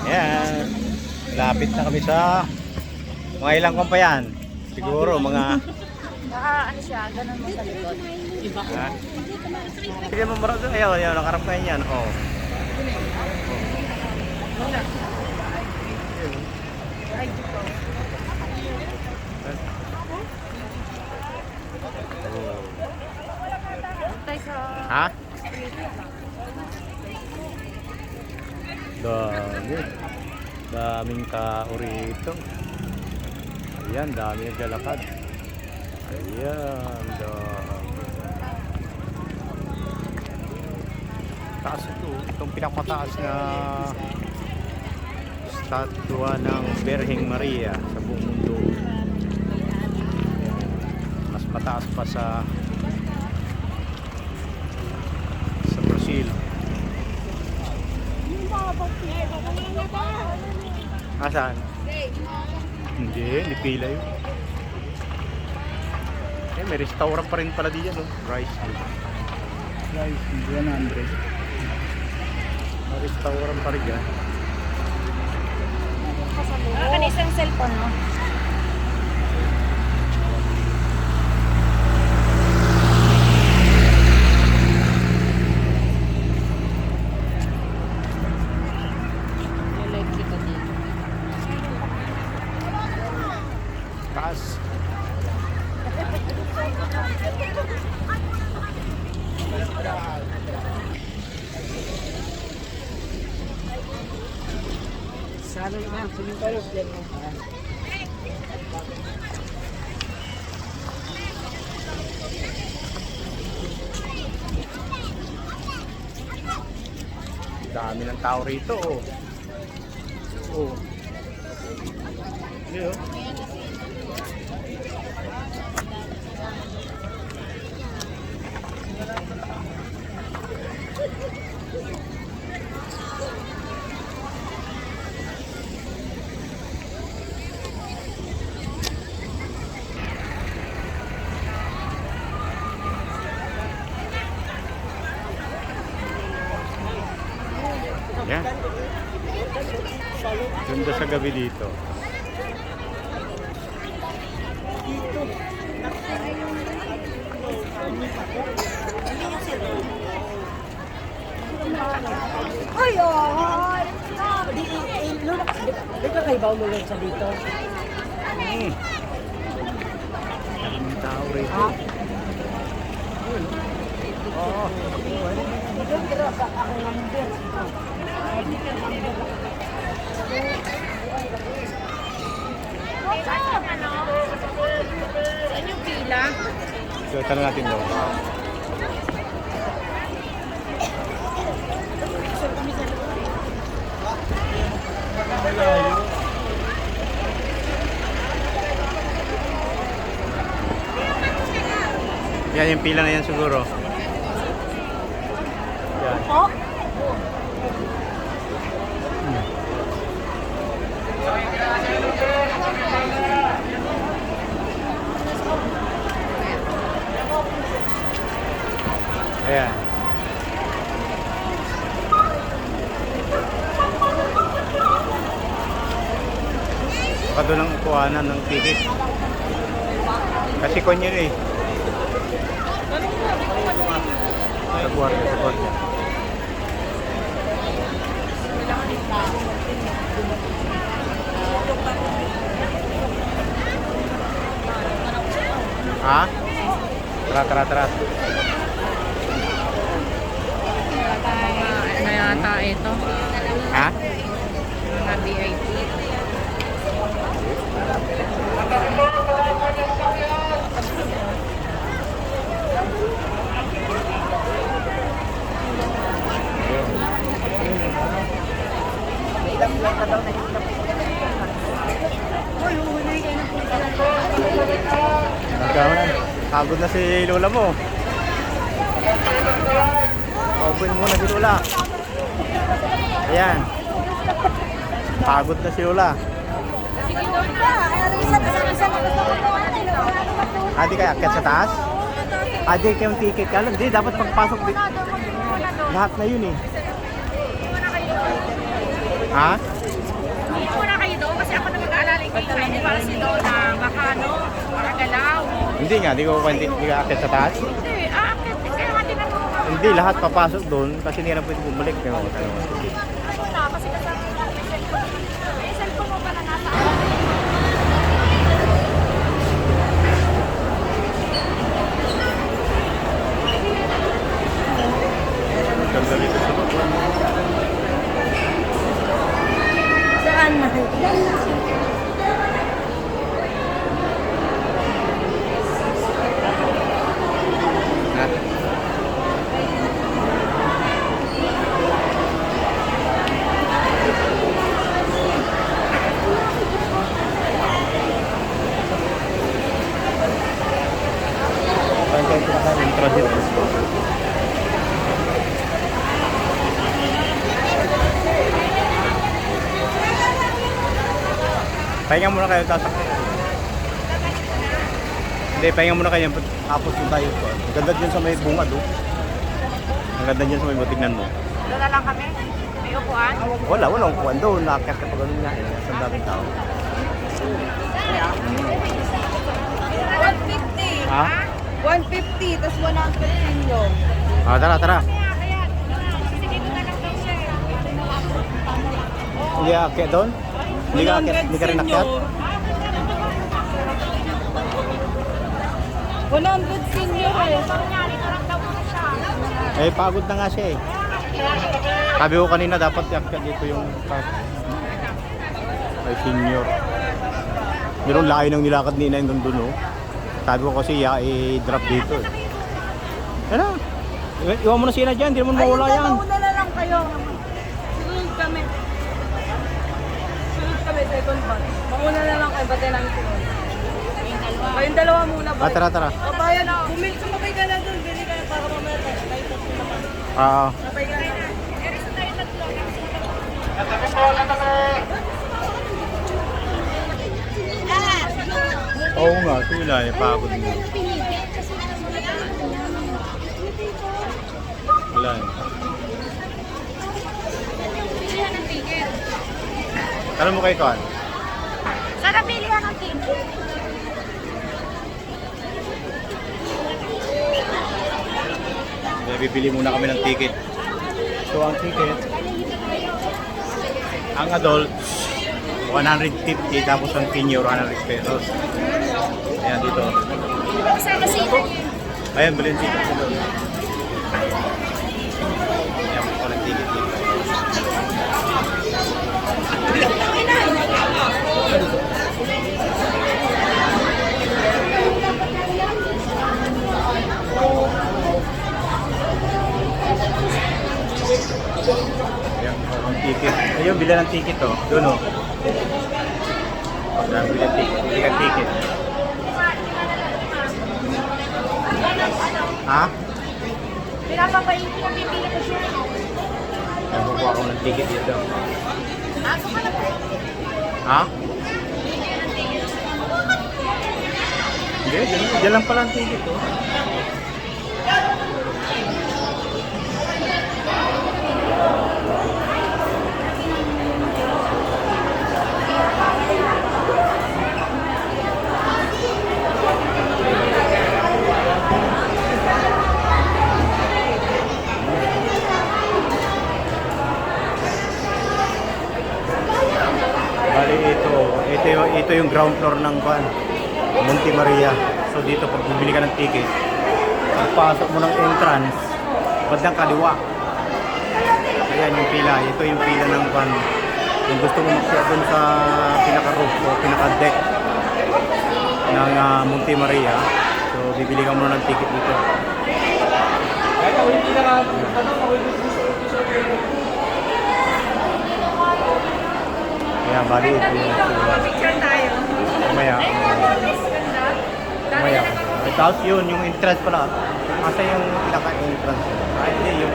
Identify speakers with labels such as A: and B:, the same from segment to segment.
A: Ayan. Lapit na kami sa mga ilang kong pa yan. Siguro mga...
B: Ano siya, ganun mo sa likod. Iba.
A: Ha? Sige mo marami. Ayaw, nakarap kayo yan. Oh. Ha? Dami. Daming tao rito. Ayan, dami naglalakad. Ayan, dami. Taas ito. Itong pinakmataas na statua ng Birheng Maria sa buong mundo. Mas mataas pa sa Brazil. Asan? Hindi, pila yun. Eh, may restaurant pa rin pala diyan, no? Rice 100. May restaurant pa rin yan.
B: Isang cellphone, no?
A: Taas.
C: Sana naman, sulit tayo dyan mo.
A: Dami ng tao rito, oh. Oh. Hindi, oh. Yan. Ganda sa gabi dito.
B: Ay, ay!
C: Di ka kayo ba umulong sa dito?
A: Daming tao rito. Oo.
C: Pero ako number.
B: Saan yung pila?
A: So, tanong natin doon. Yan, yung pila na yan siguro. Yan.
B: Oh?
A: Ayan. Baka doon ang kuhanan ng ticket. Kasi konyo eh. Sa guardia, sa guardia. Ha? Tara.
B: Ano yata ito?
A: Ha?
B: Mga VIP.
A: Nagkaman. Pagod na si Lola mo. Open mo na si Lola. Ayan. Pagod na si Lola.
B: Isa na gusto ko po.
A: Hindi kaya akyat sa taas? Adi kayong ticket ka lang. Hindi, dapat pagpasok.
B: Muna doon, muna doon.
A: Lahat na yun eh.
B: Muna kayo doon.
A: Ha?
B: Muna kayo doon kasi ako na mag-aalala kay Kaine para si Donna baka ano, makagalaw.
A: Hindi nga, di ka akit sa taas.
B: Hindi, aakit. Kaya nga tinanong ako.
A: Hindi, lahat papasok doon kasi hindi na pwede bumalik. Ano,
B: Ano na, kasi kasama mo may cellphone. May cellphone mo pa na nasa
A: ganda dito sa baba.
C: Saan na?
A: Ha? Saan kayo punta? Yung transit. Pahinga muna kayo, sasakyan. Hindi, pahinga muna kayo. Tapos yung tayo. Ang ganda dyan sa may bunga do. Ang ganda dyan sa may butignan mo.
B: Doon na lang kami. May upuan.
A: Walang kuwan doon. Nakakit ka pa ganun nga. Sa daming tao.
C: 150.
A: Ha?
C: 150, tapos 100 kilo.
A: Ah, tara, tara.
B: Kaya, sige ko na lang daw siya.
A: Hindi akit doon? Hindi ka akit? Hindi ka rin akyat?
C: 100 senior eh.
B: Dito lang daw muna siya.
A: Eh, pagod na nga siya eh. Sabi ko kanina dapat iakyat dito yung ay senior. Meron layo ng nilakad ni Inay doon oh. Sabi ko kasi i-drop dito eh. Ano? Iwan mo na sila dyan, hindi mo mawala yan.
C: Mauna na lang kayo. Sunod kami. Sunod kami, second batch. Mauna na lang kayo, batay namin sunod. Kayong dalawa muna ba?
A: Ah, tara, tara.
C: Kabayan, sumabay ka na doon. Bili kayo para mamaya tayo. Tayo tatlo naman. Sabay ka na.
A: Oo nga, sila eh, pagod mo. Wala eh. Alam mo kay Tuan?
B: Sarap pilihan ng ticket.
A: Bibili muna kami ng ticket. So ang ticket, ang adults 150 tapos ang senior 100 pesos. Ayan dito.
B: Kasama sila.
A: Ayan, bilhin ticket sa doon. Ayan, ko ng ticket dito. Ayan, ang ticket. Ayun, bilhin ng ticket oh. Doon oh. Ayan, bilhin ng ticket. Bilhin ng ticket. Ha?
B: Pinapapain ko ng pipili ko siya.
A: Ayan, kukuha ko ng ticket dito.
B: Ako ka na po.
A: Ha? Hindi, dyan lang pala ang ticket oh. Bali ito yung ground floor ng Monte Maria. So dito pag bibili ka ng ticket, pagpasok mo ng entrance, bandang kaliwa. Ayan yung pila. Ito yung pila ng kung gusto mo makyat dun sa pinaka-roof o pinaka-deck ng Monte Maria. So bibili ka muna ng ticket dito. Ayan, bali ito yung
B: Picture tayo.
A: Mamaya. Mamaya. Tapos yun, yung entrance pala. Asa yung pinaka-entrance? Ay, hindi, yung...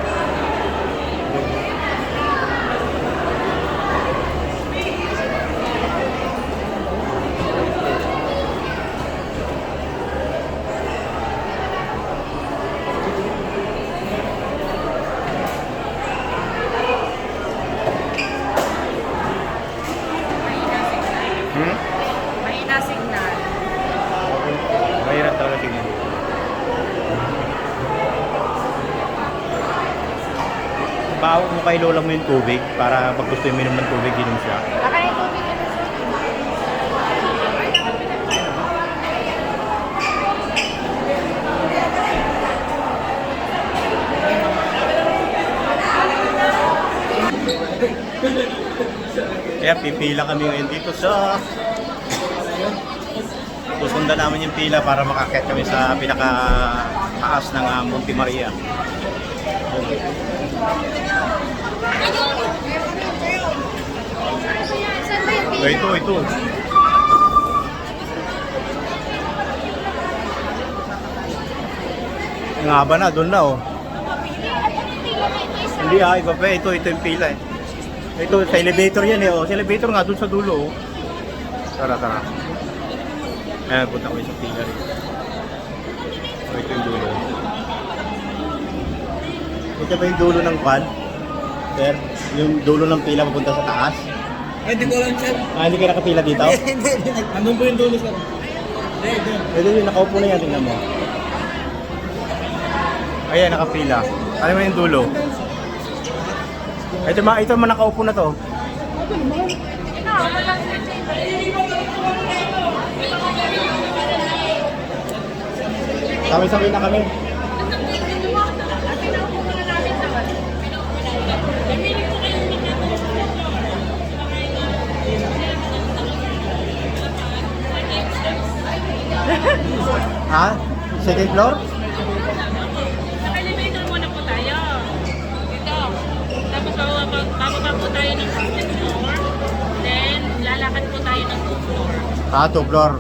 A: bawo mo kay lola mo yung tubig para pag gusto yung minom ng tubig, inom siya.
B: Baka yung tubig yun.
A: Kaya pipila kami ngayon dito sa susundan namin yung pila para makakit kami sa pinaka taas ng Monte Maria. Ito. Ang haba na, doon na oh. Hindi iba pa. Ito yung pila eh. Ito, sa elevator yan eh. Oh. Sa elevator nga, doon sa dulo oh. Tara. Ayan, punta ko sa pila rin. Oh, ito yung dulo. Ito ba yung dulo ng van? Sir, yung dulo ng pila papunta sa taas?
C: Hindi ko lang, sir.
A: Hindi ka nakapila dito?
C: Hindi. Andun po yung dulo, sir.
A: Ito yung nakaupo na yan, tingnan mo. Ayan, nakapila. Ano mo yung dulo? Ito man nakaupo na to. Sabay-sabay na kami. Ha? Second floor?
B: Naka-elevator muna po tayo. Dito. Tapos bababa po tayo ng 15th floor. Then, lalakad po tayo ng 2 floor.
A: 2 floor.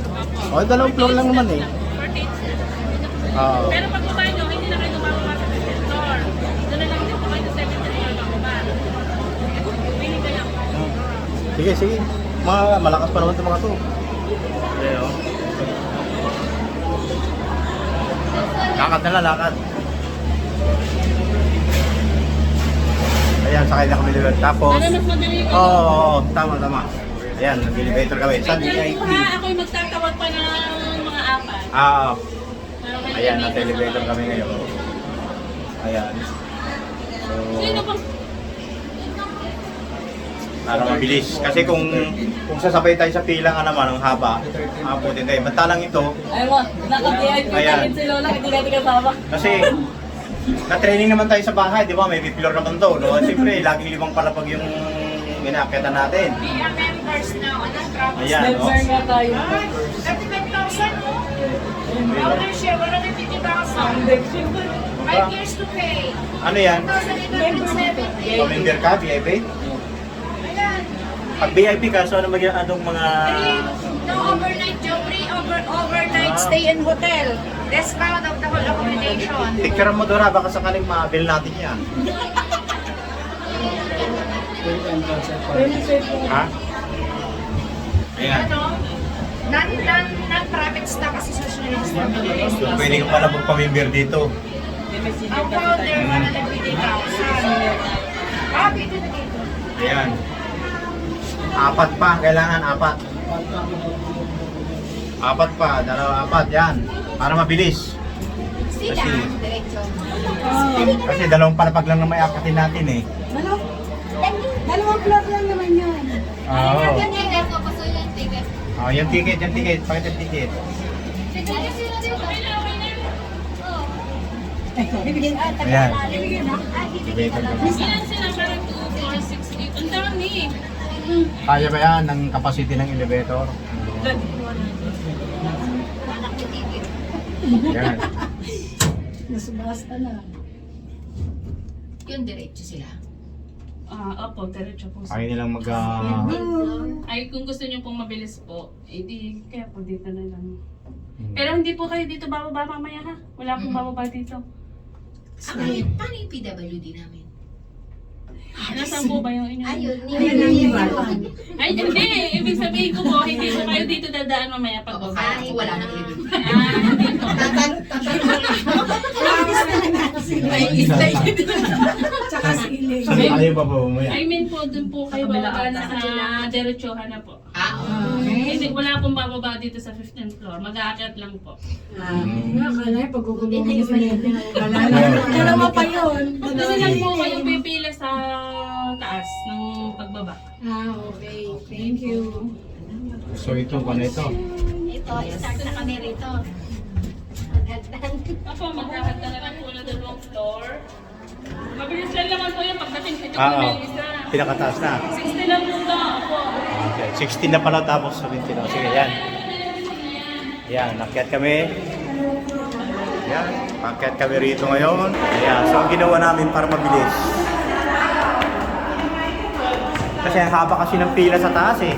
A: O, dalawang floor lang naman eh.
B: 14th.
A: Oo.
B: Pero pag tayo nyo, hindi na kayo bababa sa 15th floor. Doon na lang din po kayo sa 7th floor bababa. Pili kayo.
A: Sige. Malakas pa naman itong mga to. Ayan o. Lakad na lang, lakad. Ayan, sakay na kami dito. Tapos,
B: Para mas madali ko.
A: oo, tama. Ayan, nag-elevator kami. Sa
B: Tignan
A: VIP.
B: mo ha, ako'y magtatawag pa ng mga apat. Pero may
A: Ayan, nasa elevator kami ngayon. Ayan.
B: Sino
A: So,
B: bang?
A: para mabilis. Kasi kung sasabay tayo sa pila nga naman, ang haba, putin tayo. Mantalang ito,
C: Ay mo, naka-VIP
A: Ayan.
C: namin si Lola, hindi natin kasama.
A: kasi na-training naman tayo sa bahay, di ba? May floor naman to, no? Siyempre, laging 5 palapag yung inaakyatan natin.
B: We are members now. Anong travel?
A: Ayan, no?
C: Member nga tayo.
B: 35,000 mo? Elder share, 150,000. 5 years to pay.
A: Ano yan?
B: 1,870.
A: Pamember ka, VIP?
B: Ayan.
A: Pag VIP ka, so anong mga...
B: No overnight job, free overnight stay in hotel. Discount of the whole accommodation.
A: Picture mo doon, baka sakaling ma-bill natin yan. Ha? Ayan.
B: Ano? Non-private stock kasi socialist.
A: So, pwede ka pala magpamember dito.
B: Ang founder, 150,000. Ah, dito na dito.
A: Ayan. 4 pa, kailangan 4. 4 pa, 4, yan. Para mabilis.
B: Sila, diretso.
A: Kasi 2 palapag lang na may akatin natin eh.
C: Dalawang floor lang naman yun.
A: Oo.
B: Ticket ko, paso yung ticket.
A: Oh, yung ticket. Pakita yung ticket. Ayan. Elevator kami.
B: Ilan sila parang 2, 4, 6, 8? Ang dami.
A: Kaya ba yan ng capacity ng elevator? Yan.
C: Nasubasta na.
B: Yung diretso sila.
D: Opo, diretso po.
A: Ayaw nilang mag...
D: Ay, kung gusto niyo pong mabilis po, edi kaya po dito na lang. Pero hindi po kayo dito bababa mamaya ha. Wala pong bababa dito.
B: Paano yung PWD namin?
D: Nasaan po ba yung inyo?
B: Ayun,
D: Ay, hindi. Ibig sabihin ko po, hindi po kayo dito dadaan mamaya pag baba.
B: wala nang limit.
D: Hindi po.
C: Tsaka siling.
A: Ayaw ba po umaya?
D: I mean po, dun po kayo bababa na sa diretsohan na po. Hindi, wala pong bababa dito sa 15th floor. Mag-aakyat lang po.
C: Akala, pagugulong mo sa natin. Dalawa pa yun.
D: Kasi lang po kayong pipila sa Okay. Thank you.
A: So ito, ano ito?
C: Ito, start na kami rito.
B: Ako, maghahanda na lang po na 2 floor. Mabilis lang naman po yan pagdating sa ito po
A: Oo.
B: may isa.
A: Pinakataas na.
B: 60 lang po na ako.
A: Okay. 16 na pala tapos 17 na. Sige, yan. Yan, nakyat kami. Yan, nakyat kami rito ngayon. Ayan, so ang ginawa namin para mabilis. Kasi ang haba kasi ng pila sa taas eh.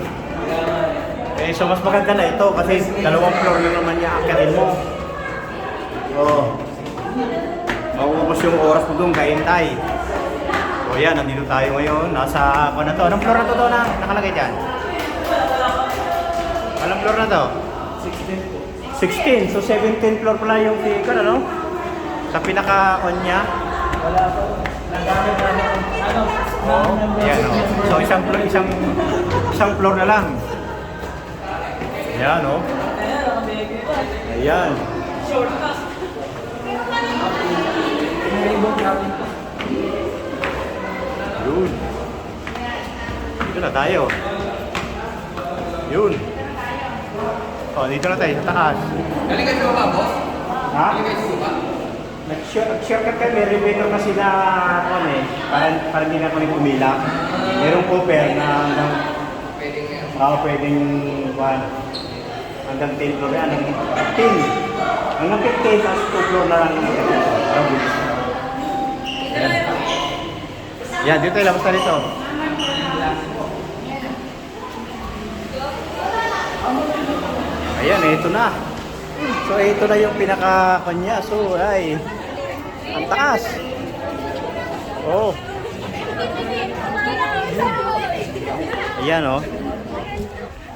A: Eh, so mas maganda na ito kasi 2 floor na naman niya akyatin mo. Oo. Mauubos yung oras mo doon, kahintay. So yan, nandito tayo ngayon. Nasa, ano na to? Anong floor na to na nakalagay dyan? Anong floor na to? 16. So 17 floor pala yung ticket, ano? Sa pinaka-on niya. Wala po. Nagamit namin. Oh, yan oh. So isang floor na lang. Ayan oh. Ayan. Yun. Dito na tayo. Yun. Oh, dito na tayo sa taas.
E: Galing ka sa baba, boss?
A: Ha?
E: Galing ka sa baba?
A: Nag-shortcut kami, elevator kasi na ano eh, parang hindi na kami pumila. Merong cooper na hanggang,
E: Pwede nga.
A: pwedeng hanggang 10 floor yan, hanggang 15. Hanggang 15, tapos 2 floor na lang naman kami. Yan, dito tayo, labas na dito. Ayan, ito na. So, ito na yung pinaka-kanya. So, ay, ang taas. Oh. Ayan, oh.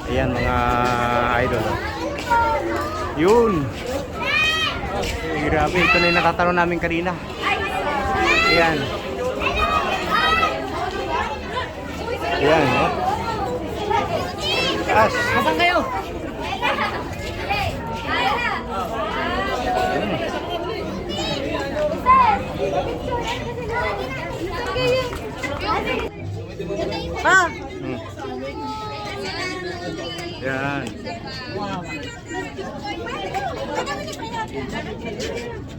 A: Ayan, mga idol. Oh. Yun. Ay, grabe, ito na yung nakatanong namin kanina. Ayan. Ayan, oh. Taas.
C: Asan kayo? Ah!
A: Hmm. Yan.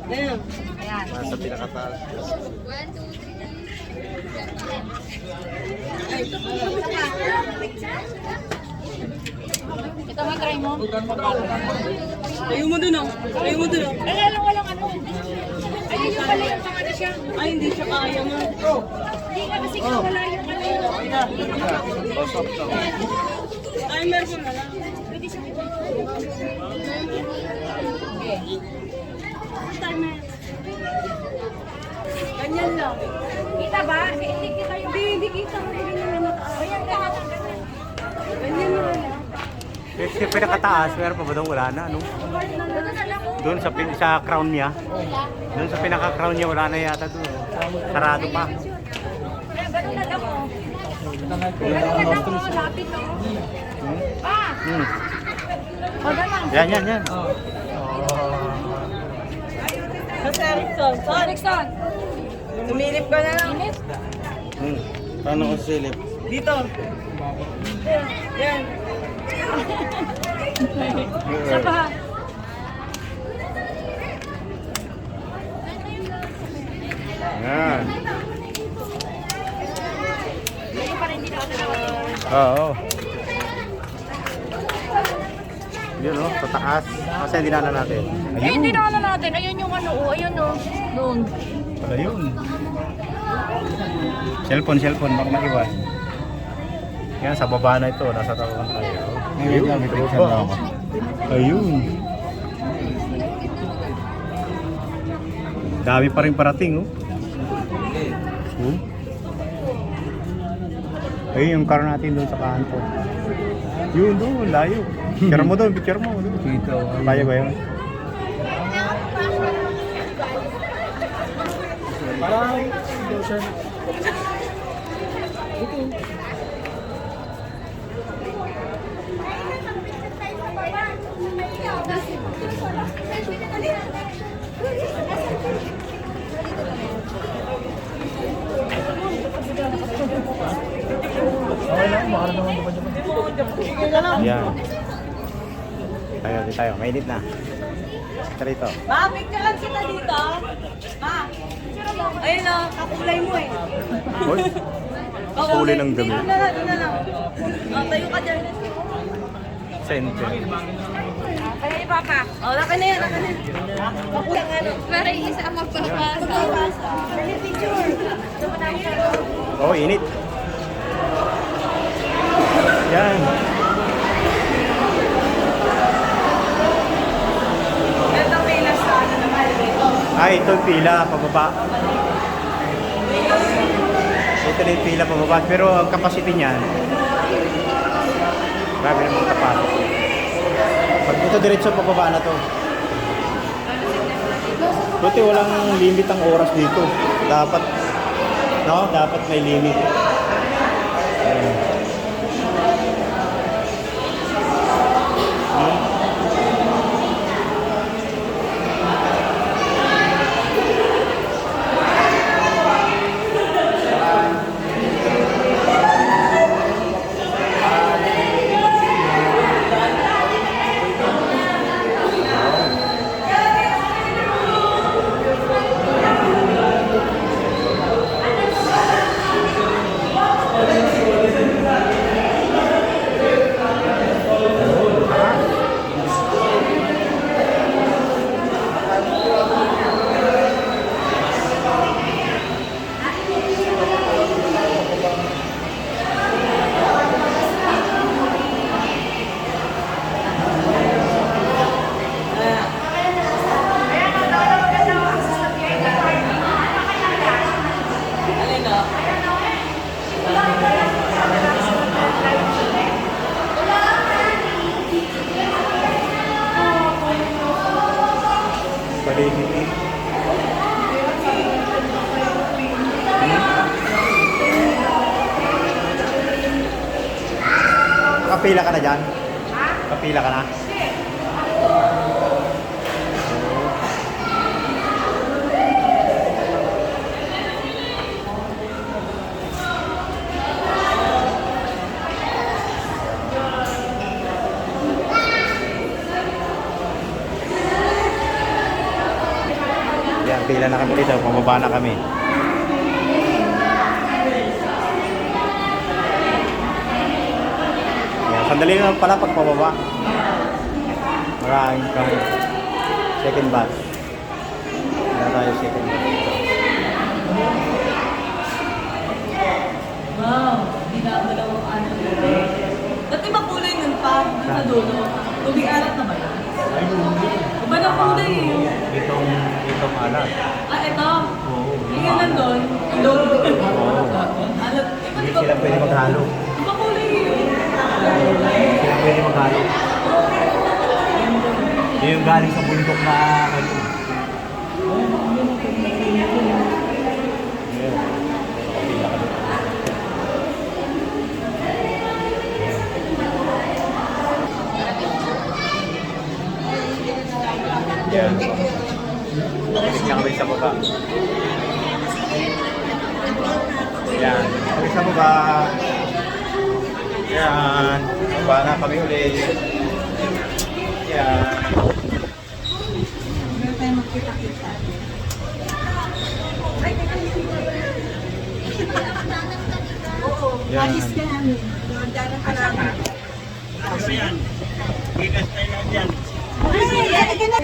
C: Ayan.
A: Nasa pinakataas.
C: Ito nga, try mo.
B: Ayaw mo dun oh. Ayaw mo dun oh.
C: Ay, walang ano. Ayun yung pala yung pang ano siya.
B: Ay, hindi siya kaya mo.
C: Hindi nga kasi wala yung ano.
B: Timer ko na lang.
C: Pwede siya.
B: Timer.
C: Ganyan lang. Kita ba? Hindi kita yung... Hindi kita. Hindi naman mataas. Ayan ka. Ganyan lang.
A: Kasi pinakataas, meron pa ba doon? Wala na, ano? Doon sa crown niya. Doon sa pinaka-crown niya, wala na yata doon. Sarado pa.
C: Ganun na lang mo. Ganun na lang mo. Lapit mo. Ah!
A: Hmm.
C: O, ganun.
A: Yan.
C: Kasi Erickson. So, Erickson. Tumilip ka na lang. Tumilip?
A: Hmm. Paano ko silip?
C: Dito. Yan. Isa pa.
A: Yan.
C: Ngayon pa rin hindi na ako nalawa.
A: Oo. Yun o, sa taas. Kasi hindi na natin.
C: Eh, hindi na ano natin. Ayun yung ano. Ayun o. Doon.
A: Wala yun. Cellphone, baka maiwan. Yan, sa baba na ito. Nasa tawagan tayo. Ayun, sa baba. Ayun. Dami pa rin parating, oh. Ayun yung car natin doon sa kanto. Yun doon, layo. Picture mo doon, picture mo. Dito. Kaya ba yun? Parang, okay lang, Yan. Tayo, di tayo. Mainit na. Ito rito.
C: Ma, picturean kita dito. Ma, ayun o, kakulay mo eh.
A: Uy, kulay ng gabi.
C: Doon na lang, doon na lang. Tayo ka dyan.
A: Center.
C: Kaya ni Papa. Laki na yan, laki na yan. Makulang ano.
B: Para isa ang magpapasa.
C: Dali picture. Ito mo namin siya.
A: Oh, init. Yan.
C: Ito may last na ano naman dito.
A: Ay, ito yung pila, pababa. Ito na yung pila, pababa. Pero ang capacity niyan, grabe naman kapasok. Pag ito diretso, pababa na to. Buti walang limit ang oras dito. Dapat, no? Dapat may limit. Ayan. Paligid. Kapila ka na dyan? Kapila ka na? Yan, pila na kami dito. Pababa na kami. Yan, sandali na pala pag pababa. Maraming kami. Second bus. Wala tayo second bus.
C: Wow, dinamalaw ang ano. Dati makulay nun pa, sa dulo. Tubig alat na ba yun? Iba na kulay eh.
A: Itong alat.
C: Ah, ito.
A: Oo.
C: Yung yan nandun, ilog.
A: Oo.
C: Alat,
A: Hindi sila pwede maghalo.
C: iba kulay eh.
A: Hindi sila pwede maghalo. Yung galing sa bundok na ano. Pila ka dito. Yan. Balik na kami sa baba. Yan. Kami sa baba. Yan. Baba na kami ulit. Yan.
C: Meron tayo magkita-kita. Oo,
A: Yan.
C: alis ka namin. Dala ka namin. Ay, yan ka na.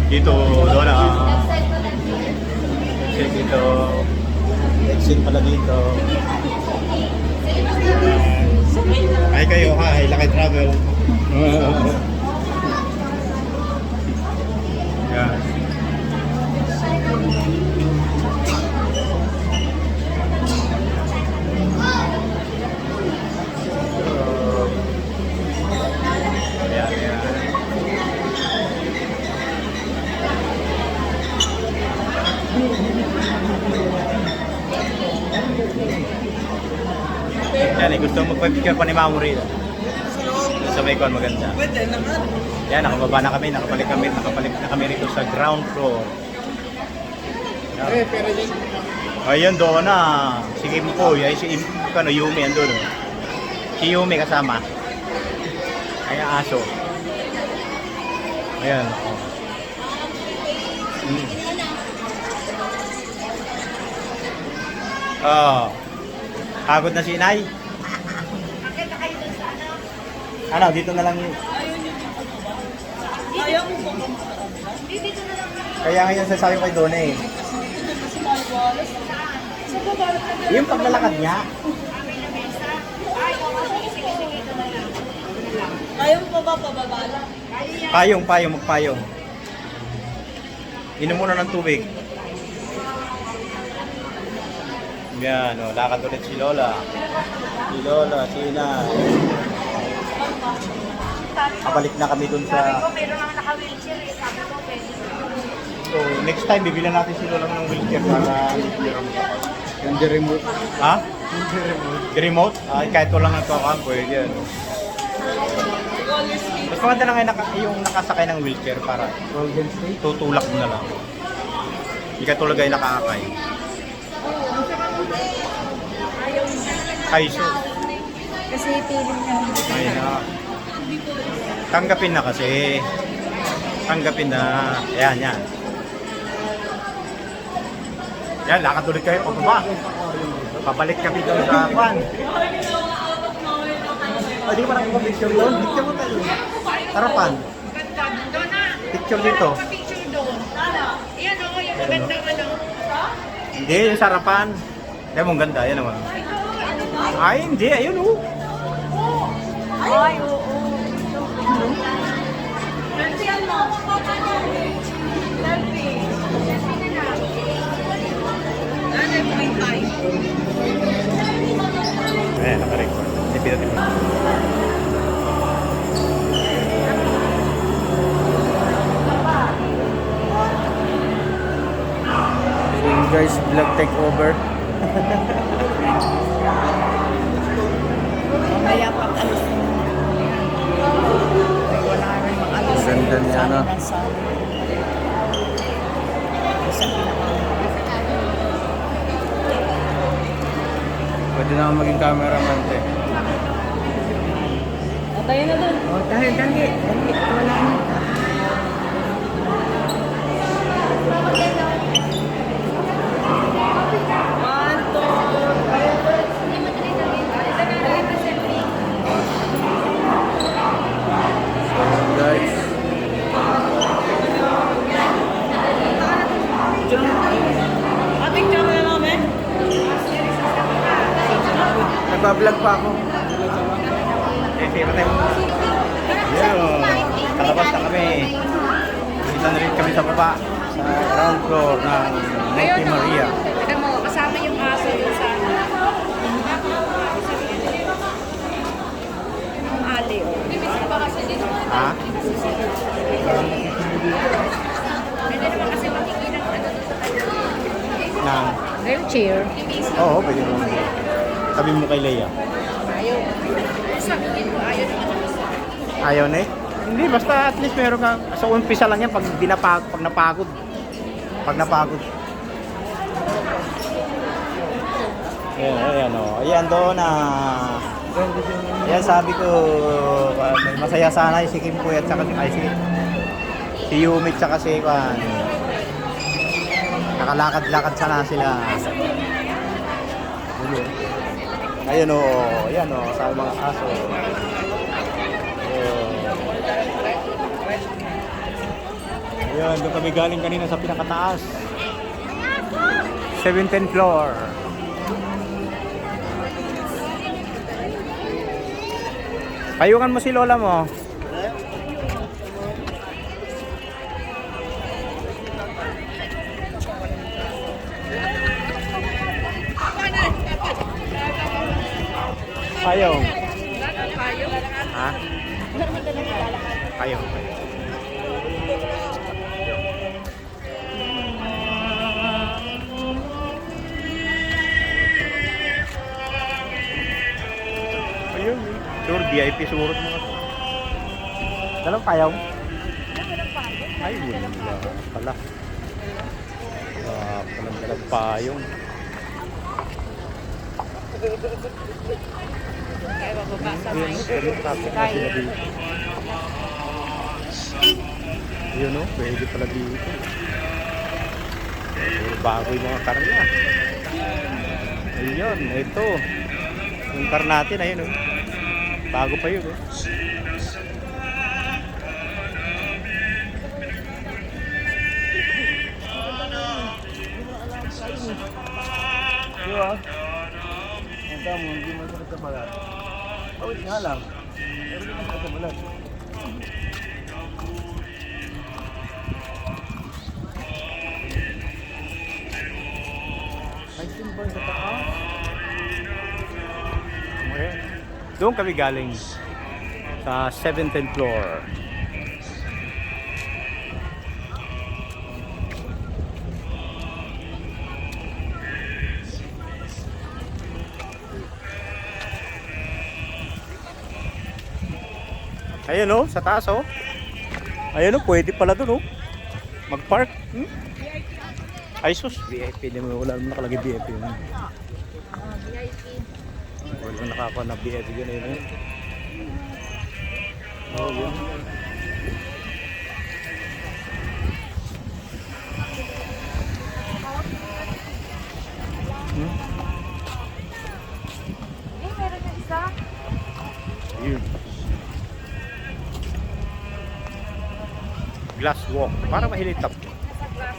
A: Dito, doon na. Exit dito. Exit pala dito. Hi kayo, hi. Lakay Travel. Yan. Yan, yan. Yan eh, gusto magpa-picture pa ni Mamo rito. Sa may kon maganda.
E: Pwede naman.
A: Yan, nakababa na kami, nakabalik na kami rito sa ground floor. Ayun doon na. Si Kim po, ay si Yumi andun. Si Yumi kasama. Ay aso. Ayan. Oh. Pagod na si Inay. Ano, dito na lang yun.
C: Ayaw mo po ba?
A: Kaya ngayon sasabi ko kay Donna eh.
C: Kasi maliwalas. Sa baba na
A: Yung paglalakad niya.
C: ayaw mo pa ba pababa lang?
A: Payong, magpayong. Inom muna ng tubig. Yan, oh, lakad ulit si Lola. Si Lola, si Inay. Kabalik na kami dun sa...
B: Meron mga naka-wheelchair eh. Sabi ko, pwede.
A: So, next time, bibilan natin si Lola ng wheelchair para... Yung remote. Ha? Yung remote? Ay, kahit walang nagkakam, pwede yan. Mas maganda na ngayon yung nakasakay ng wheelchair para tutulak mo na lang. Hindi ka tulad ay nakakakay. Ay, so.
C: Kasi feeling niya.
A: Ay na. Tanggapin na kasi. Tanggapin na. Ayan, yan. Yan, lakad ulit kayo. O ba? Pabalik kami doon sa kwan. Ay, di ba nakapag-picture doon? Picture mo tayo. Harapan.
B: Doon na.
A: Picture dito.
B: Picture doon. Ayan o, yung magandang ano.
A: Hindi, yung sa harapan. Yan mong ganda, yan naman. Ay, hindi. Ayun o.
C: Ay, oo. Selfie mo. Selfie. Ano yung point five?
A: Ayan, naka-record. Hindi mo. So yung guys, vlog take over.
C: Mamaya pag alis na. Wala na yung alis.
A: Ganda niya, no? Pwede na akong maging cameraman, te.
C: Tayo na dun.
F: Oh, dali. Wala na.
C: One,
A: Guys.
C: ating camera namin.
A: Nagbablog pa ako. Sira tayo. Yun. Kalabas na kami. Dito na rin kami sa baba. Sa ground floor ng Monte Maria.
B: Tignan mo, kasama yung aso dun sa ali.
A: Ha?
B: Pwede naman kasi makikita ng ano dun sa kanya.
A: Nang?
F: Wheelchair.
A: Oo, pwede mo. Sabi mo kay Leia.
B: Ayaw. Sabihin mo, ayaw naman ako sa
A: Ayaw na eh? Hindi, basta at least meron ka. Sa umpisa lang yan pag napagod. Pag napagod. Ayan o. Ayan doon na. Ayan sabi ko, masaya sana si Kim po at saka si Yumi at saka si Kwan. Nakalakad-lakad sana sila. Ayan o. Ayan o. Sa mga aso. Ayan, doon kami galing kanina sa pinakataas. 17th floor. Payungan mo si Lola mo. Payong. Ha? Payong. Ayun, sure VIP surot mo. Dalang payong? Ay, wala pala. Palang dalang payong.
F: Kaya bababa sa
A: Ayun,
F: may
A: ganun traffic na sila dito. Ayun o, pwede pala dito. Puro bago yung mga car niya. Ayun, ito. Yung car natin, ayun o. Bago pa yun o. Diba? Ang damo, hindi mo sa kabalan. Awit nga lang. Pero hindi mo sa kabalan. Ay, simbang sa taas. Okay. Doon kami galing sa 17th floor. Ayun oh, sa taas oh. Ayun oh, pwede pala doon oh. Mag-park. Ay sus, VIP. Wala naman nakalagay VIP yun. Wala naman nakakuha na VIP yun. Ayun oh. Oh, yun.
F: meron yung isa.
A: Yun. Glass walk. Para mahilitap.
F: Sa glass.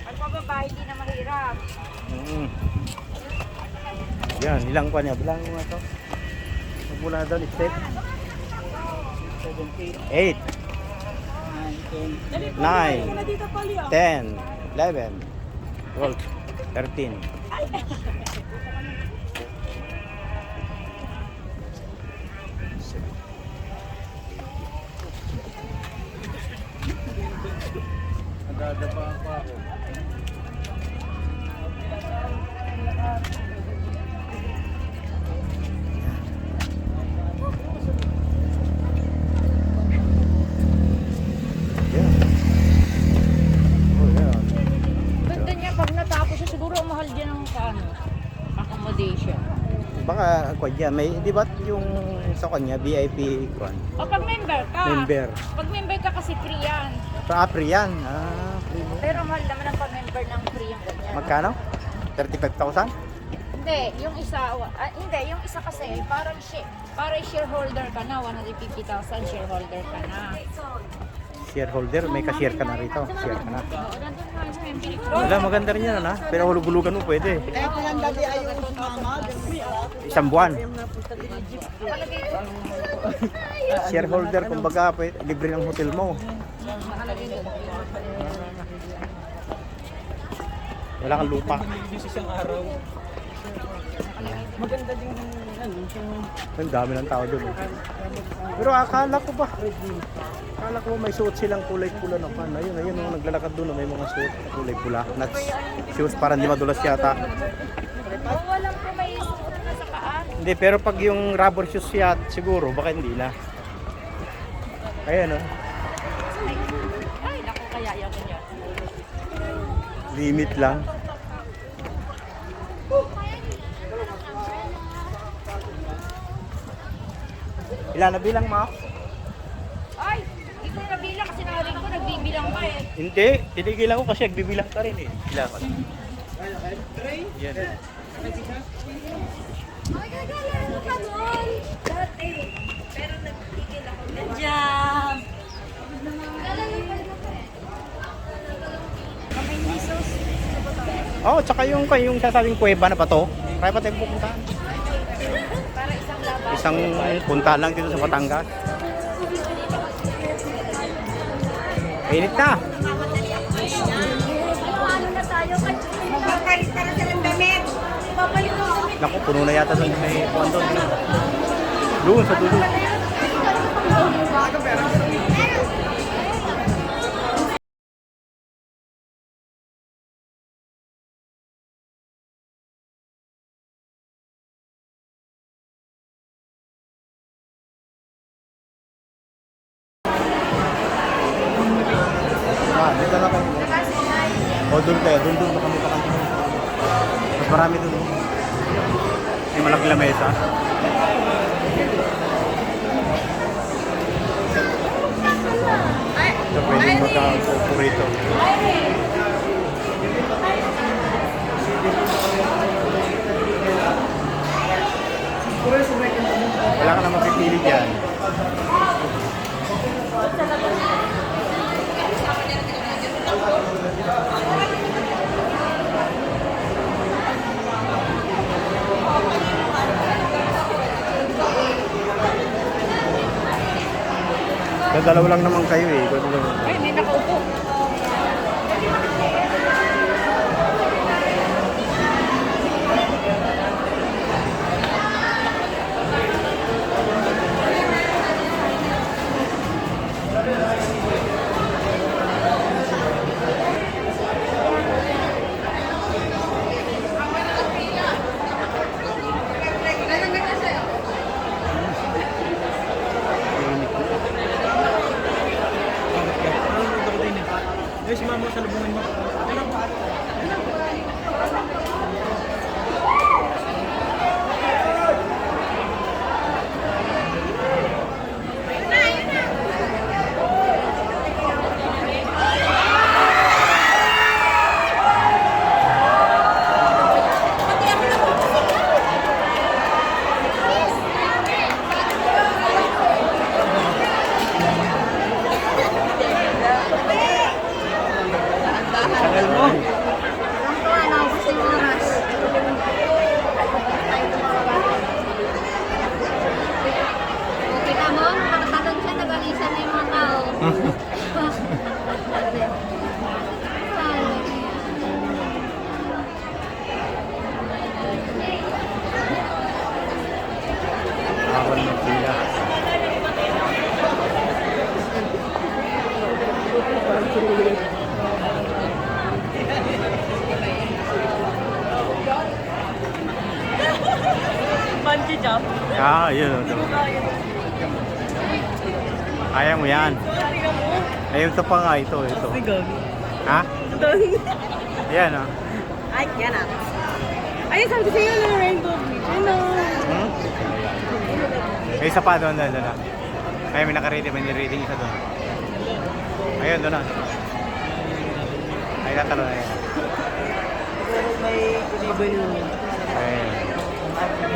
F: Pag pababa, hindi na mahirap.
A: Yan, ilang pa niya? Bilang mo ito. Magmula doon, step. 8 9 10 11 12 13 Nadadapa pa ako.
F: Ganda niya, pag natapos siya, siguro ang mahal dyan ng accommodation.
A: Baka ako dyan, may, di ba yung sa kanya, VIP kwan?
F: O pag member ka.
A: Member.
F: Pag member ka kasi free yan.
A: Free yan. Ah, free mo.
F: Pero mahal naman ang pag-member ng free yung ganyan.
A: Magkano? 35,000?
F: Hindi, yung isa, hindi, yung isa kasi parang shareholder ka na, 150,000 shareholder ka na.
A: Shareholder, may ka-share ka na rito. Share ka na.
F: Oo, nandun nga yung member.
A: Wala, maganda rin yan, ha? Pero hulug-hulugan mo pwede. Isang buwan. Shareholder, kumbaga, libre ng hotel mo. Wala kang lupa.
C: Maganda din
A: Ang dami ng tao doon. Pero akala ko may suot silang kulay pula na pan. Ayun, naglalakad doon, may mga suot na kulay pula. Nuts. Shoes para hindi madulas yata.
F: Oo, walang po may suot na sa kaan.
A: Hindi, pero pag yung rubber shoes yat, siguro, baka hindi na. Ayan, oh.
F: Ay, naku, kaya yan ganyan.
A: Limit lang. Ilan na bilang mo?
F: Ay, ikaw nabilang kasi nahalin ko, nagbibilang pa eh.
A: Hindi, tinigilan ko kasi nagbibilang ka rin eh. Ilan ka? Yan.
F: Jam!
A: Oh, tsaka yung sasabing kuweba na pa to. Kaya pa tayo pupuntahan.
F: Para isang laban.
A: Isang punta lang dito sa Batangas. Init na.
F: Ano na tayo? Magpapalit ka na sa damit. Papalit ka sa damit.
A: Naku, puno na yata sa may kuwan doon. Doon sa dulo. Dito lang kayo. O, doon kayo. Doon na kami pakantin. Mas marami doon. May malaking lamesa. So, pwede magka-upo rito. Wala ka na mapipili dyan. Dalawa lang naman kayo eh.
F: Ay, may nakaupo.
A: Si mama sa lubungan mo. Tagal mo.
F: Kita mo, nakatanon siya, nagalisan na yung mga tao.
A: Awan ng pila.
C: Bungee jump.
A: Ah, yun. Kaya mo yan. Ayun, ito pa nga. Ito. Ha? Ayan, oh.
C: Ay, yan ah. Ay, sabi ko sa'yo na rainbow beach. Ano?
A: Hmm? May isa pa doon. Ay, may naka-reading. May reading isa doon. Ayun, doon na. Ay, natalo na yan.
C: May kulibay yun.
A: Ayun.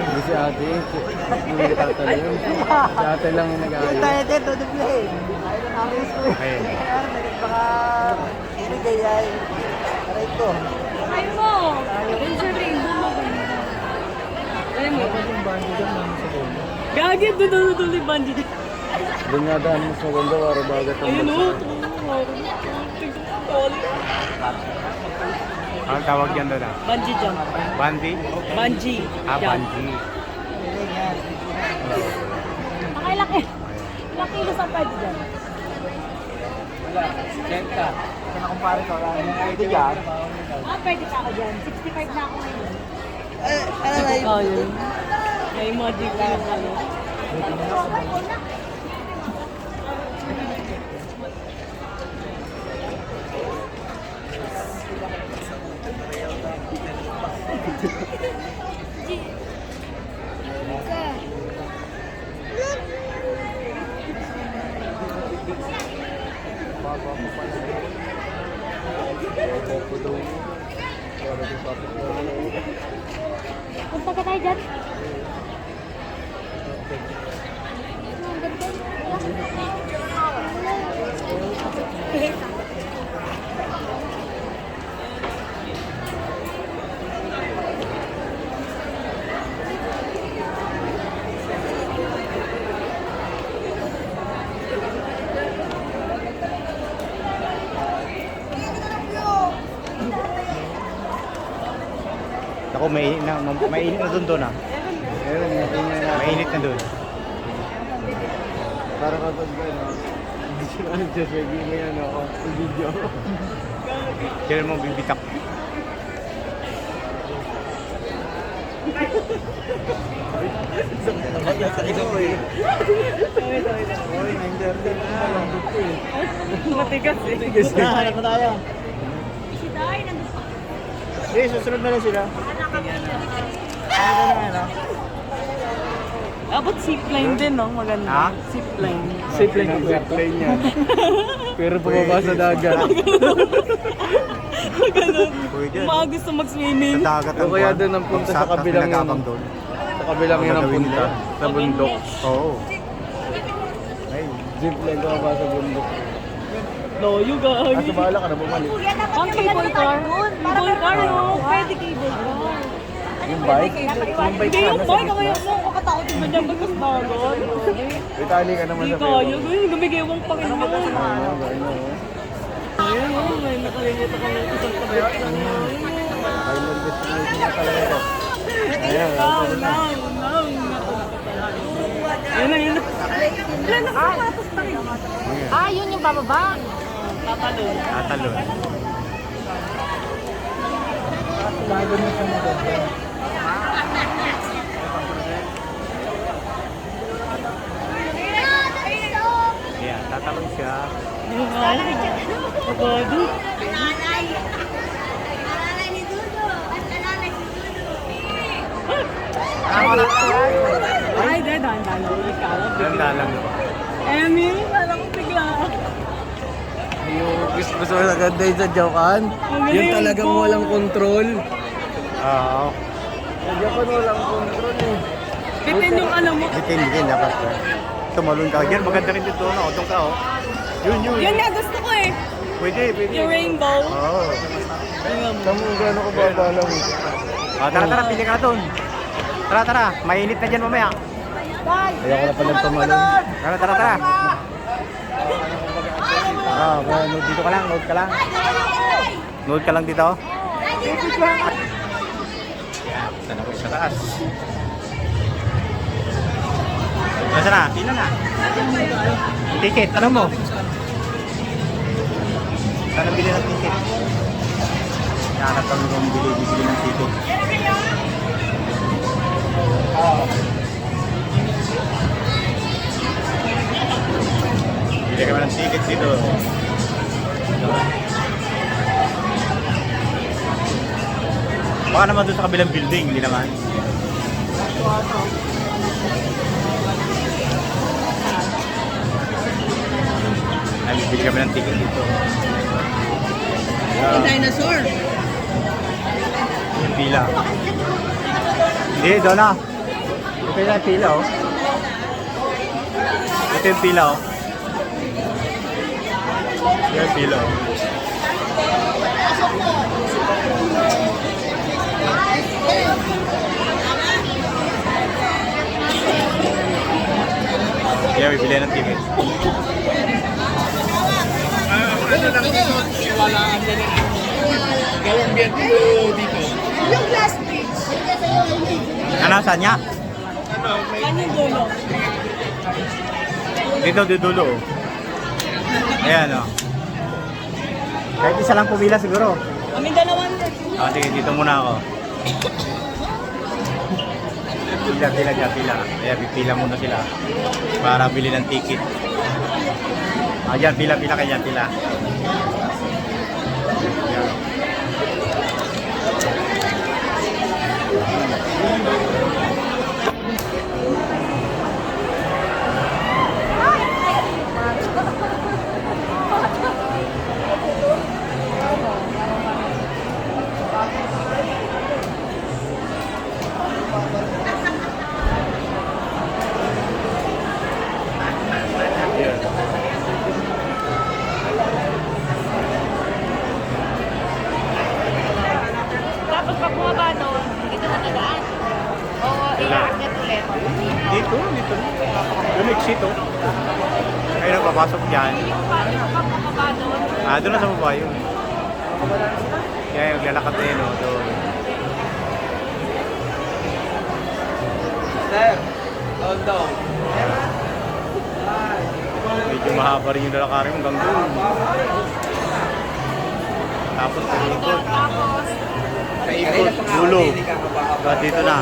G: Hindi si ate, hindi tatalon. Si ate lang yung nag-aayos.
C: Tayo dito, dublahin. Ayaw na namin ko.
A: Ayun.
C: Baka hindi gayay. Aray ko.
D: Ay mo! Rin sa rainbow mo ba? Ay mo.
G: Yung bungee doon, naman sa bundok.
C: Gagi, doon yung bungee.
G: Doon nga daan mas maganda, waro bagat ang
C: Ayun o.
A: Anong tawag yan doon, ah?
C: Bungee jump.
A: Bandi?
C: Bungee.
A: Ah,
C: jump.
A: bungee.
F: Nakilaki. Ilang kilos ang pwede dyan?
G: Kenta.
C: Kinakumpare ko. Pwede dyan.
F: Pwede pa ako dyan. 65 na ako ngayon.
C: Ano na yun? May magic lang ano.
F: Punta ka tayo dyan. Ang ganda.
A: Ako, mainit na doon, ah.
G: Ayun, ingay na.
A: Mainit na doon.
G: Para kapag ano, hindi siya ano, just may ano ako, sa video.
A: Kailan mo bibitak?
G: Oy, 9:30.
C: Matigas eh.
A: Hanap na tayo. Sige, susunod na lang sila.
C: Abot zipline din, no? Maganda.
A: Ha?
C: Zipline.
G: Safe lang yung airplane niya. Pero bumaba sa dagat.
C: Ganun.
A: Pwede.
C: Mga gusto mag-swimming.
A: Sa dagat
G: O kaya doon ang punta sa kabilang yun.
A: doon.
G: Sa kabilang yun ang
A: Gagawin
G: punta.
A: nila.
G: Sa bundok.
A: Oo. Ay,
G: Jeep lang bumaba sa bundok.
C: Loyo, guys.
G: Ah, bahala ka na bumalik.
C: Ang cable car. Cable car, no? Pwede cable car.
G: Yung bike? Yung bike
C: Hindi
G: sana
C: yung
G: sa
C: bike,
G: gitna.
C: kaya mo kakatakot din ba dyan magkasdagan?
G: Itali ka naman
C: Hindi
G: sa
C: kaya, guys. Gumigewang pa rin yun.
G: Ayun.
C: Ayan, oh, may nakalimutan ka ng isang kabit.
G: Island destination na talaga ito. Ayan.
C: Ayun na, yun na. Wala, nakasapatos pa rin.
F: Ah, yun yung bababa.
C: Tatalon.
A: tatalon. Ayan, tatalon siya.
C: Yung nga, pagod. Ay, dahan ikaw.
A: Ganda lang.
C: Emil, alam ko bigla.
G: Yung gusto ko agad dahil sa Japan. Yung talagang walang control.
A: Oo.
G: Sa Japan walang control eh.
C: Bitin yung alam mo.
A: Bitin dapat. Tumalon ka. Yan, maganda rin dito. Nautong ka, oh. Yun.
C: Yun nga gusto ko eh.
A: Pwede.
C: Yung rainbow.
A: Oo.
G: Tamo gano'n ko babalang.
A: Tara, pili ka na doon. Tara. Mainit na dyan mamaya.
G: Ayoko na pala tumalon.
A: Tara. Dito ka lang, note ka lang. Note ka lang dito. Yan, sana ko sa taas. Nasaan na? Pila na. Ticket, tanong mo. Saan ang bili ng ticket? Hanap kami kung bili ng ticket. Bili kami ng ticket dito. Baka naman doon sa kabilang building, hindi naman. Ay, bili kami ng ticket dito.
C: Dinosaur.
A: Yung pila. Hindi, doon na. Ito yung pila, oh. Ito yung pila, oh. Yan yung pila, oh. Kaya may bili ng ticket.
F: Yung glass bridge.
A: Ano, saan niya?
C: Yan yung dulo.
A: Dito, dulo. Oh. Ayan, oh. Kahit isa lang pumila siguro.
C: Kami dalawan.
A: Sige, dito muna ako. Pila. Ayan, pipila muna sila. Para bili ng ticket. Ayan, pila kaya pila. Ayan.
F: Tapos pag bumaba doon, dito na dadaan. O i-akyat ulit.
A: Dito. Yung exit, oh. Ayun ang papasok dyan.
F: Yung paano pag bumaba doon,
A: Doon na sa baba yun. Kaya yung lalakad na yun, oh. Doon.
G: Sir, hold down.
A: Medyo mahaba rin yung lalakarin hanggang doon. Tapos sa ikot.
F: tapos
A: Sa ikot, dulo. At dito na.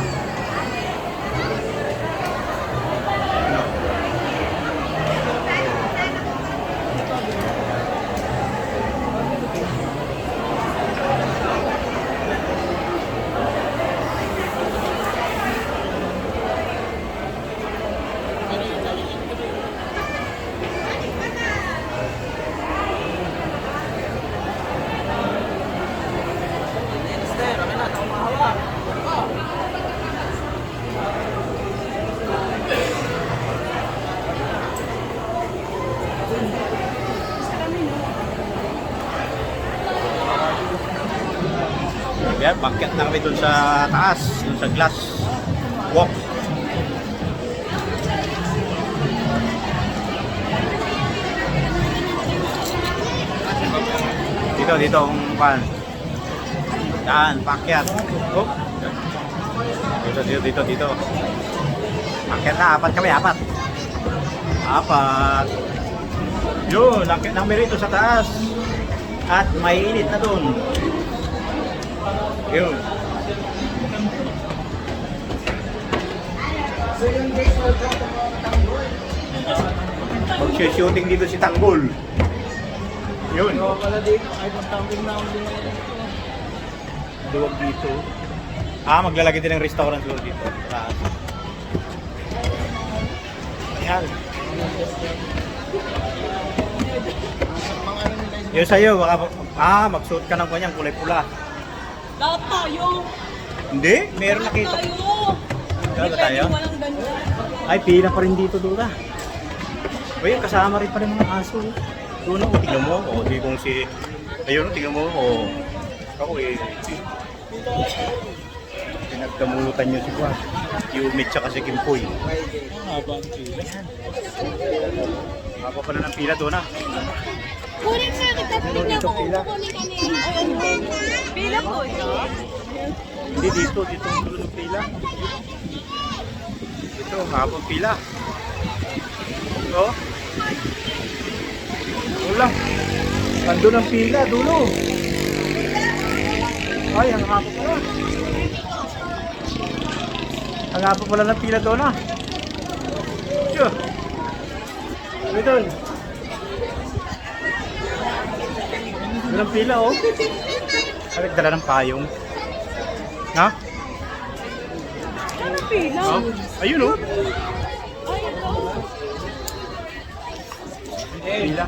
A: Ayan, pakyat na kami dun sa taas, dun sa glass walk. Dito ang pan. Yan, pakyat. Oh. Dito. Pakyat na, apat kami, apat. Yun, lakit na kami rito sa taas. At may init na dun. Yun. Mag-shooting dito si Tanggol. Yun. Duwag dito. Maglalagay din ng restaurant doon dito. Taas. Ayan. Yun sa'yo, mag-suot ka ng kanyang kulay pula.
C: Lahat tayo.
A: Hindi, meron nakita.
C: Tayo.
A: Talaga tayo?
C: Walang ganda.
A: Ay, pila pa rin dito, Dura. Uy, kasama rin pa rin mga aso. Doon ako, tingnan mo. O, di kong si... Ayun, tingnan mo. O, ako eh. Pinagdamutan nyo si Juan. Yumit siya kasi Kimpoy. Haba ang pila. Haba pala ng pila, Dona.
F: Kunin nga, nagtatingin ako kung kukunin kanina.
C: Pila po ito.
A: Hindi, dito ang dulo ng pila. Dito, habang pila. Ito. Wala. Ando ng pila, dulo. Ay, ang haba pala. Ang haba pala ng pila doon ah. Sure. Ano doon? Doon ang pila oh. Nagdala ng payong. Ha?
C: Ano pila?
A: Oh, ayun oh. Pila.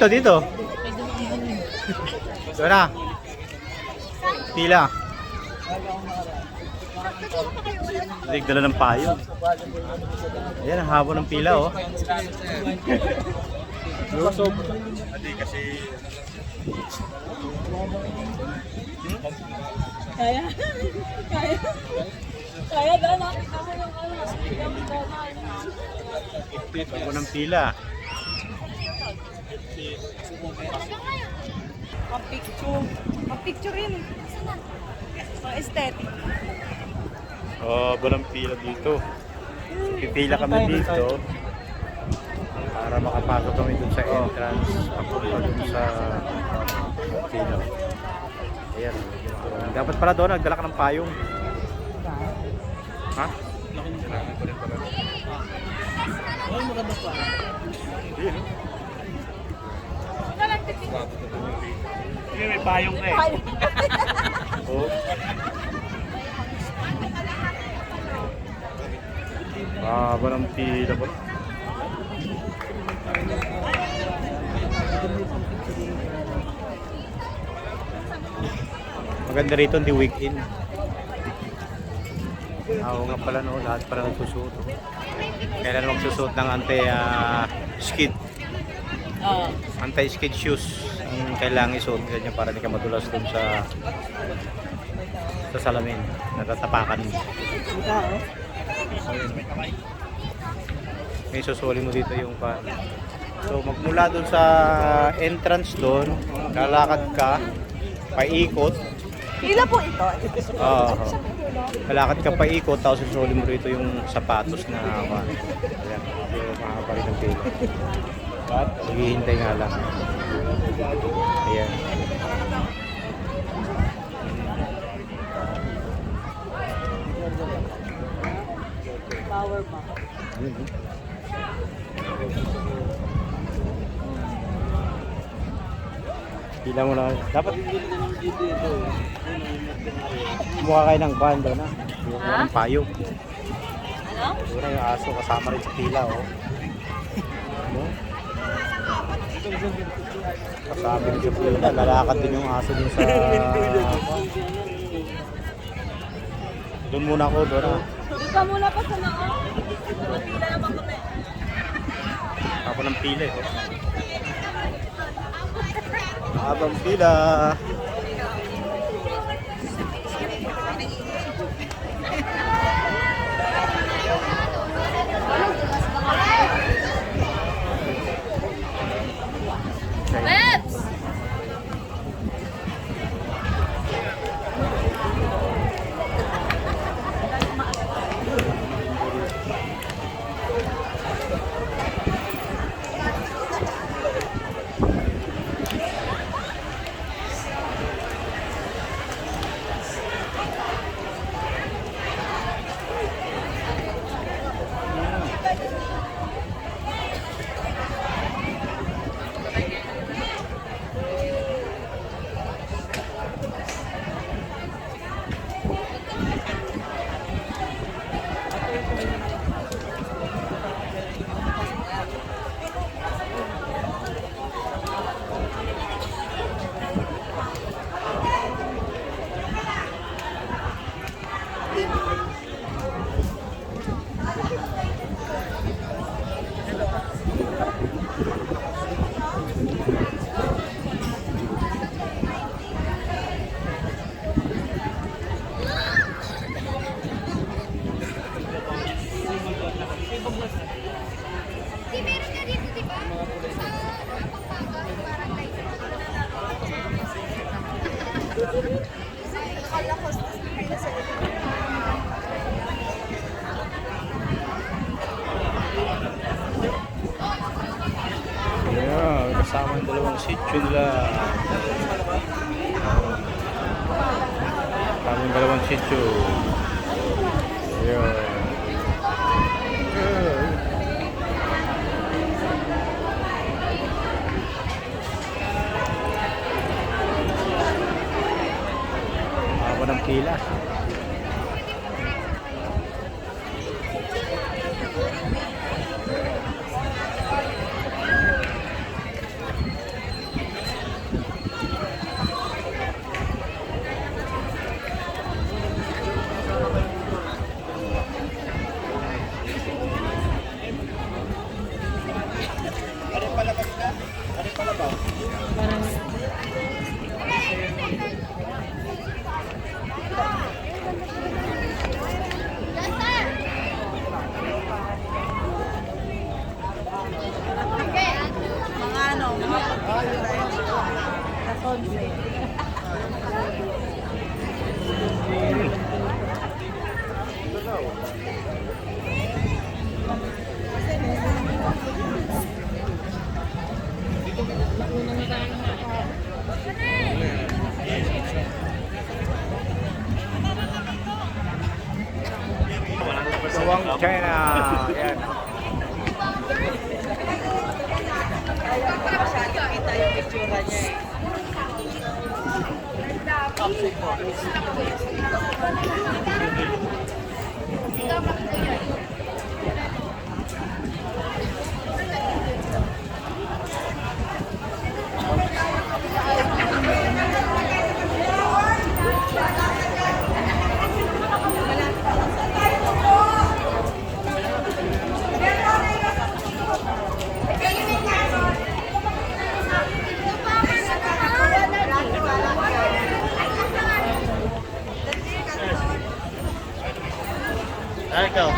A: Dito. Doon na. Pila. Nagdala ng payong. Ayan, ang haba ng pila oh. Hindi kasi
C: Kaya? Kaya daw nakita mo yung
A: haba ng pila.
C: Picture rin. Aesthetic.
A: Haba ng pila dito. Pipila kami dito para makapasok kami dun sa entrance papunta dun sa pila. Ayan. Dapat pala doon, nagdala ka ng payong. Ha?
C: Ay, maganda pa.
A: Hindi, no? Hindi, may payong ka eh. Oo. Haba ng pila pala. Maganda rito, hindi week-in. Oo nga pala no, lahat pala nagsusuot. Oh. Kailan magsusuot ng anti-skid. Anti-skid shoes ang kailangan isuot ganyan para hindi ka madulas dun sa salamin. Natatapakan mo. May susuli mo dito yung pa. So magmula dun sa entrance doon, lalakad ka, paikot.
C: Pila po ito?
A: Oo. Lalakad ka paikot, tapos susuli mo rito yung sapatos na ayan, yung mahaba rin ng pila. Naghihintay nga lang. Ayan.
C: Power pa.
A: Pila mo lang. Dapat mukha kayo ng banda na. Mukha ng payong.
C: Ano?
A: Siguro yung aso kasama rin sa pila, oh. Ano? Kasama rin sa pila. Lalakad din yung aso dun sa... Doon muna ako, doon ah.
C: Doon ka muna pa sa noo. Pila naman kami.
A: Ako ng pila eh. Abang pila.
F: Peps! Di meron nga dito, di ba? Sa Pampanga, parang like... Akala ko sa
A: Yeah, kasama ang dalawang sityo nila. Kasama yung dalawang sityo. Yeah. Haba ng pila. Sawang China. Yan. Ikaw.